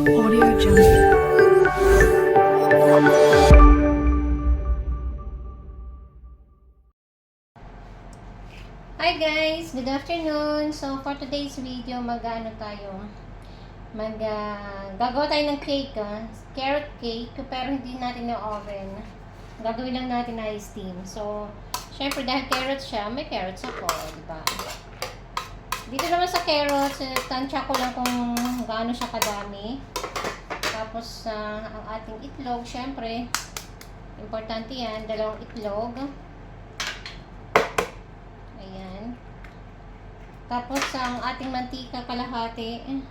Audio Jungle. Hi guys! Good afternoon! So for today's video, gagawa tayo ng cake, carrot cake, pero hindi natin na oven. Gagawin lang natin na steam. So, syempre dahil carrots siya, may carrots ako, diba? Dito naman sa carrots, tansya ko lang kung gaano siya kadami. Tapos, ang ating itlog, syempre, importante yan, 2 itlog. Ayan. Tapos, ang ating mantika, kalahati.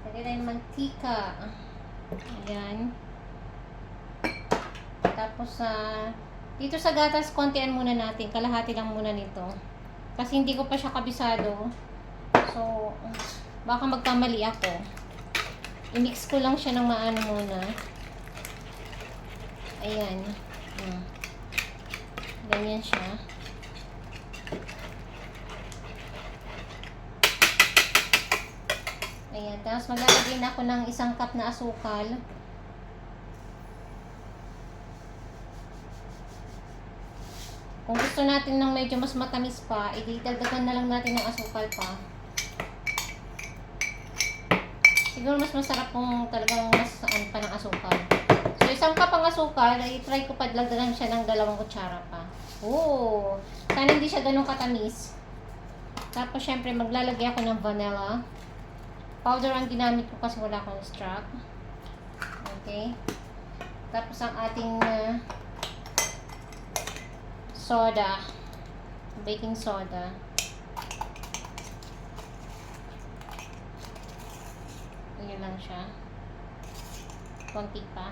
Lagyan tayo ng mantika. Ayan. Tapos, dito sa gatas, kontian muna natin. Kalahati lang muna nito. Kasi hindi ko pa siya kabisado. So, baka magkamali ako. I-mix ko lang siya ng maano muna. Ayan. Ganyan siya. Ayan. Tapos maglalagay na ako ng 1 cup na asukal. Kung gusto natin ng medyo mas matamis pa, idagdagan na lang natin ng asukal pa. Siguro mas masarap kung talagang mas pa ng asukal. So, 1 cup ang asukal, i-try ko pa dagdagan siya ng 2 kutsara pa. Oh! Sana hindi siya ganun katamis. Tapos, syempre, maglalagay ako ng vanilla. Powder ang ginamit ko kasi wala akong stock. Okay. Tapos, ang ating soda. Baking soda. Yun lang siya. Konti pa.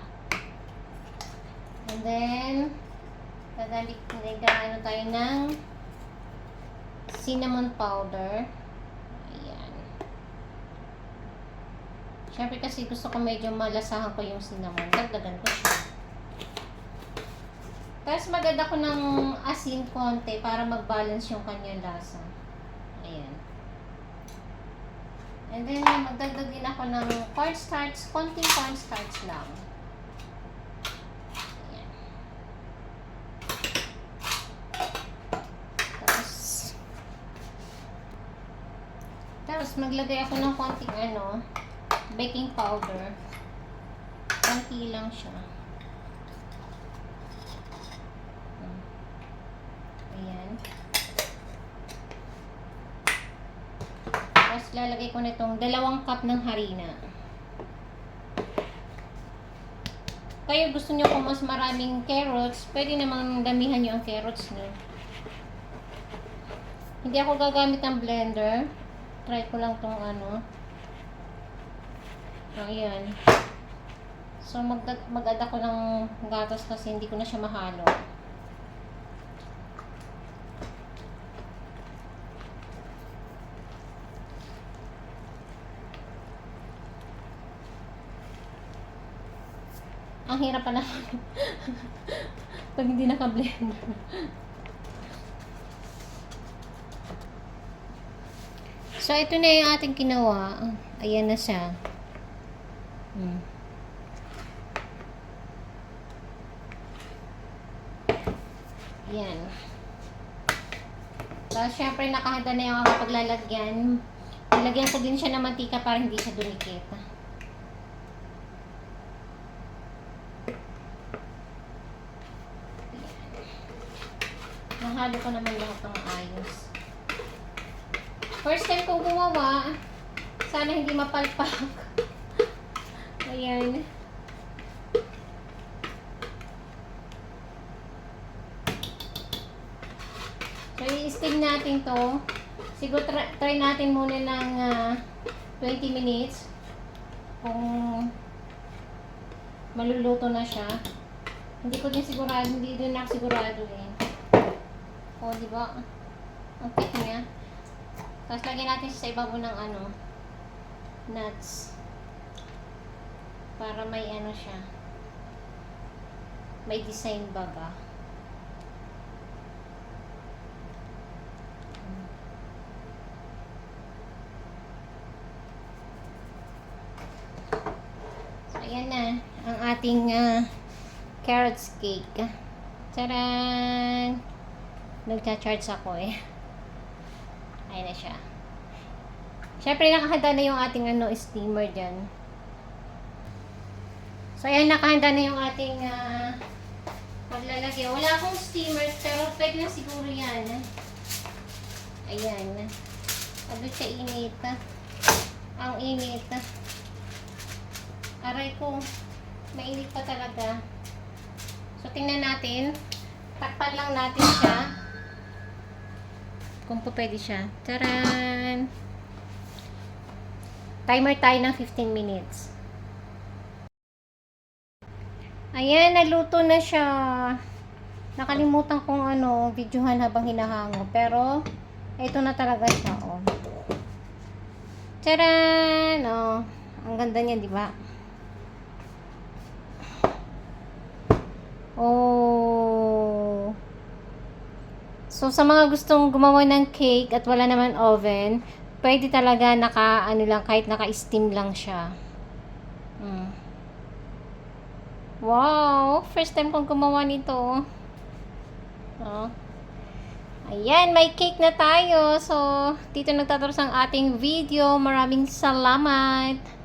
And then, nagano tayo ng cinnamon powder. Ayan. Siyempre kasi gusto ko medyo malasahan ko yung cinnamon. Dagdagan ko siya. Tapos maganda ko ng asin konti para mag-balance yung kanyang lasa. Ayan. And then, magdagdag din ako ng cornstarch, konting cornstarch lang. Ayan. Tapos maglagay ako ng konting baking powder. Konti lang siya. Ayan. Tapos lalagay ko na itong 2 cup ng harina. Kayo gusto nyo kung mas maraming carrots, pwede namang damihan nyo ang carrots nyo. Hindi ako gagamit ng blender. Try ko lang tong ayan. So mag-add ako ng gatas kasi hindi ko na siya mahalo. Ang hirap pala pag hindi naka-blender. So, ito na yung ating ginawa. Ayan na siya. Ayan. Tapos, syempre, nakahanda na yung aking paglalagyan. Nilagyan ko din siya ng mantika para hindi siya dumikit. Nahalo ko naman lahat ng ayos. First time kong gumawa, sana hindi mapalpak. Ayan. So, i-steam natin to. Siguro try natin muna ng 20 minutes. Kung maluluto na siya. Hindi ko din sigurado, hindi din ako sigurado eh. O, diba? Ang cake niya. Tapos lagyan natin siya sa ibabaw ng nuts. Para may siya. May design baga. Ayan na, ang ating carrots cake. Tcharan! Nagcha-charge ako eh. Ayan na siya. Siyempre, nakahanda na yung ating steamer dyan. So, ayan, nakahanda na yung ating paglalagay. Wala akong steamer, pero pwede na siguro yan. Ayan. Pagod siya init. Ang init. Aray ko, mainit pa talaga. So, tingnan natin. Takpan lang natin siya. Kung po pwede siya. Taran! Timer tayo ng 15 minutes. Ayan, naluto na siya. Nakalimutan kong videohan habang hinahango. Pero, ito na talaga siya, oh. Taran! Oh, ang ganda niya, di ba? Oh. So, sa mga gustong gumawa ng cake at wala naman oven, pwede talaga lang, kahit naka-steam lang siya. Wow! First time kong gumawa nito. Oh. Ayan, may cake na tayo. So, dito nagtatapos ang ating video. Maraming salamat!